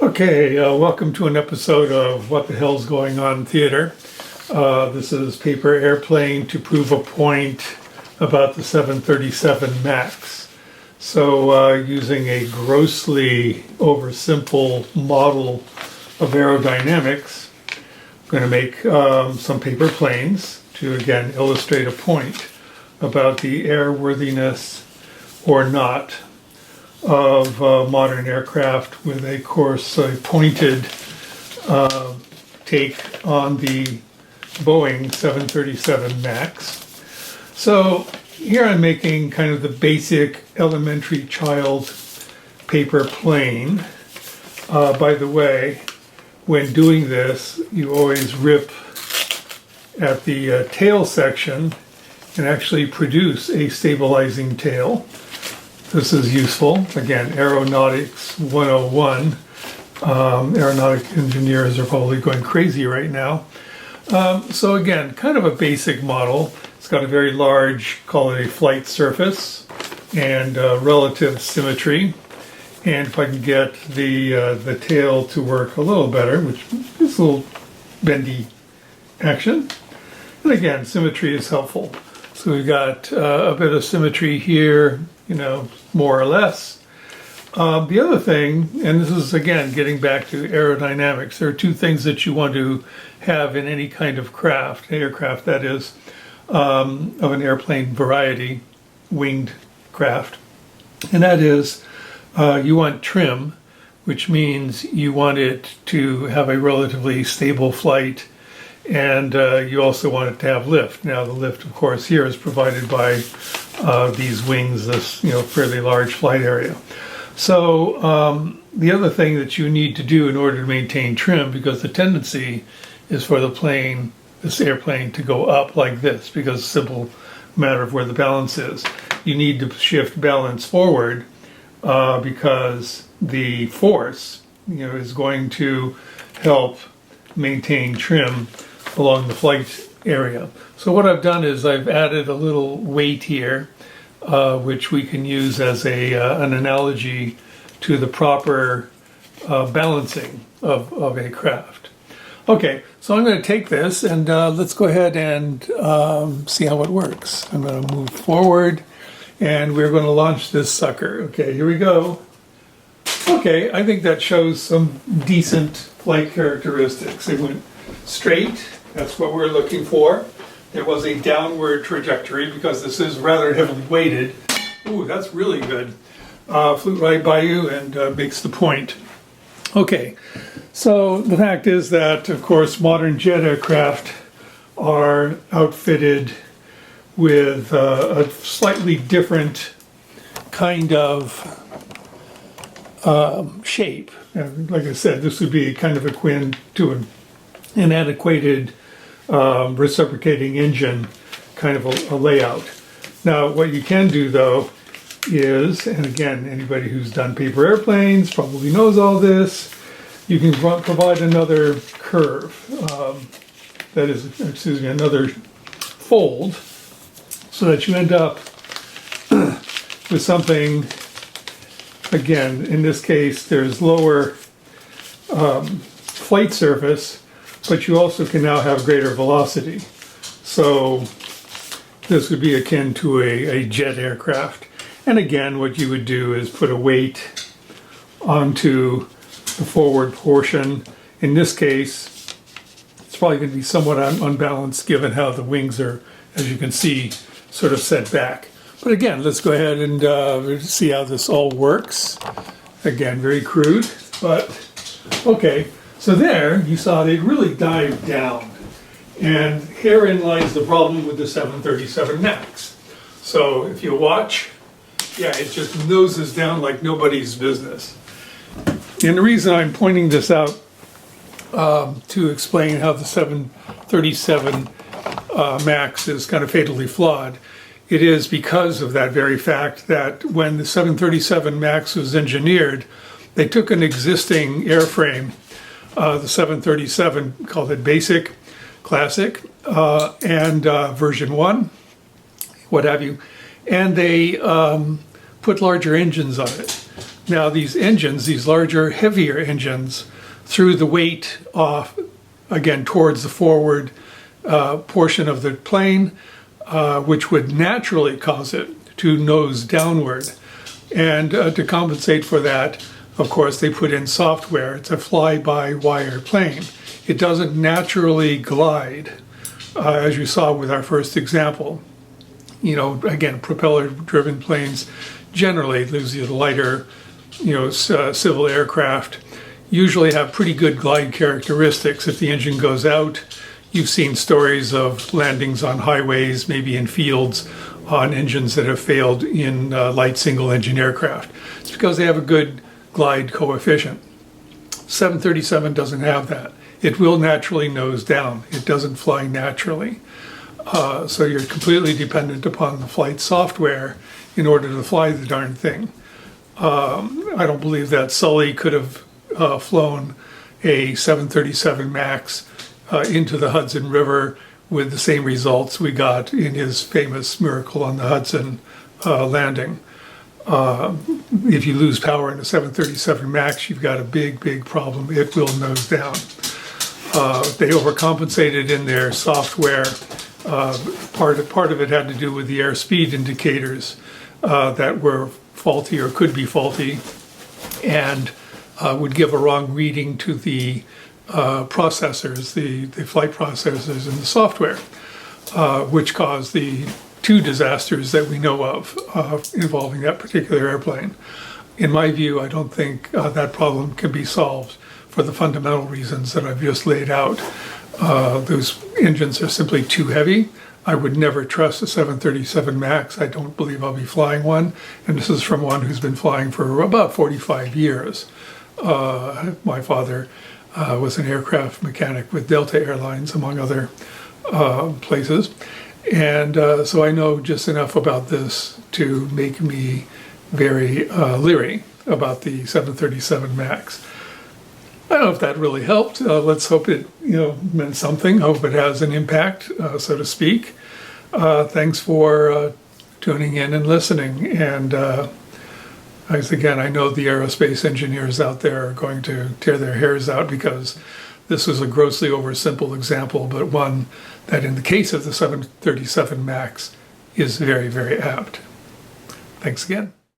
Okay, welcome to an episode of What the Hell's Going On Theater. This is Paper Airplane to prove a point about the 737 MAX. So using a grossly oversimple model of aerodynamics, I'm going to make some paper planes to again illustrate a point about the airworthiness or not of modern aircraft with a course, a pointed take on the Boeing 737 MAX. So here I'm making kind of the basic elementary child paper plane. By the way, when doing this, you always rip at the tail section and actually produce a stabilizing tail. This is useful. Again, Aeronautics 101. Aeronautic engineers are probably going crazy right now. So again, kind of a basic model. It's got a very large, call it a flight surface, and relative symmetry. And if I can get the tail to work a little better, which is a little bendy action. And again, symmetry is helpful. So we've got a bit of symmetry here, more or less. The other thing, and this is again getting back to aerodynamics, there are two things that you want to have in any kind of craft, aircraft that is, of an airplane variety, winged craft. And that is, you want trim, which means you want it to have a relatively stable flight, and you also want it to have lift. Now the lift, of course, here is provided by these wings, this fairly large flight area. So the other thing that you need to do in order to maintain trim, because the tendency is for the plane, this airplane, to go up like this, because it's a simple matter of where the balance is. You need to shift balance forward because the force, is going to help maintain trim along the flight area. So what I've done is I've added a little weight here, which we can use as an analogy to the proper balancing of a craft. Okay, so I'm going to take this and let's go ahead and see how it works. I'm going to move forward and we're going to launch this sucker. Okay, here we go. Okay, I think that shows some decent flight characteristics. It went straight. That's what we're looking for. There was a downward trajectory because this is rather heavily weighted. Ooh, that's really good. Flew right by you and makes the point. Okay, so the fact is that, of course, modern jet aircraft are outfitted with a slightly different kind of shape. And like I said, this would be kind of akin to an antiquated reciprocating engine kind of a layout. Now, what you can do, though, is, and again, anybody who's done paper airplanes probably knows all this, you can provide another curve, that is, another fold, so that you end up with something, again, in this case, there's lower flight surface, but you also can now have greater velocity. So this would be akin to a jet aircraft. And again, what you would do is put a weight onto the forward portion. In this case, it's probably going to be somewhat unbalanced given how the wings are, as you can see, sort of set back. But again, let's go ahead and see how this all works. Again, very crude, but okay. So there, you saw they really dived down. And herein lies the problem with the 737 MAX. So if you watch, yeah, it just noses down like nobody's business. And the reason I'm pointing this out to explain how the 737 MAX is kind of fatally flawed, it is because of that very fact that when the 737 MAX was engineered, they took an existing airframe, the 737, called it Basic, Classic, and version 1, what have you, and they put larger engines on it. Now these engines, these larger, heavier engines, threw the weight off, again, towards the forward portion of the plane, which would naturally cause it to nose downward. And to compensate for that, of course, they put in software. It's a fly-by-wire plane. It doesn't naturally glide, as you saw with our first example. You know, again, propeller-driven planes generally, these lighter, civil aircraft, usually have pretty good glide characteristics. If the engine goes out, you've seen stories of landings on highways, maybe in fields, on engines that have failed in light single-engine aircraft. It's because they have a good glide coefficient. 737 doesn't have that. It will naturally nose down. It doesn't fly naturally. So you're completely dependent upon the flight software in order to fly the darn thing. I don't believe that Sully could have flown a 737 MAX into the Hudson River with the same results we got in his famous Miracle on the Hudson landing. If you lose power in a 737 MAX, you've got a big, big problem. It will nose down. They overcompensated in their software. Part of it had to do with the airspeed indicators that were faulty or could be faulty, and would give a wrong reading to the processors, the flight processors in the software, which caused the two disasters that we know of involving that particular airplane. In my view, I don't think that problem can be solved for the fundamental reasons that I've just laid out. Those engines are simply too heavy. I would never trust a 737 MAX. I don't believe I'll be flying one. And this is from one who's been flying for about 45 years. My father was an aircraft mechanic with Delta Airlines, among other places. And so I know just enough about this to make me very leery about the 737 MAX. I don't know if that really helped. Let's hope it meant something. Hope it has an impact, so to speak. Thanks for tuning in and listening. And again, I know the aerospace engineers out there are going to tear their hairs out because this is a grossly oversimple example, but one that in the case of the 737 MAX is very, very apt. Thanks again.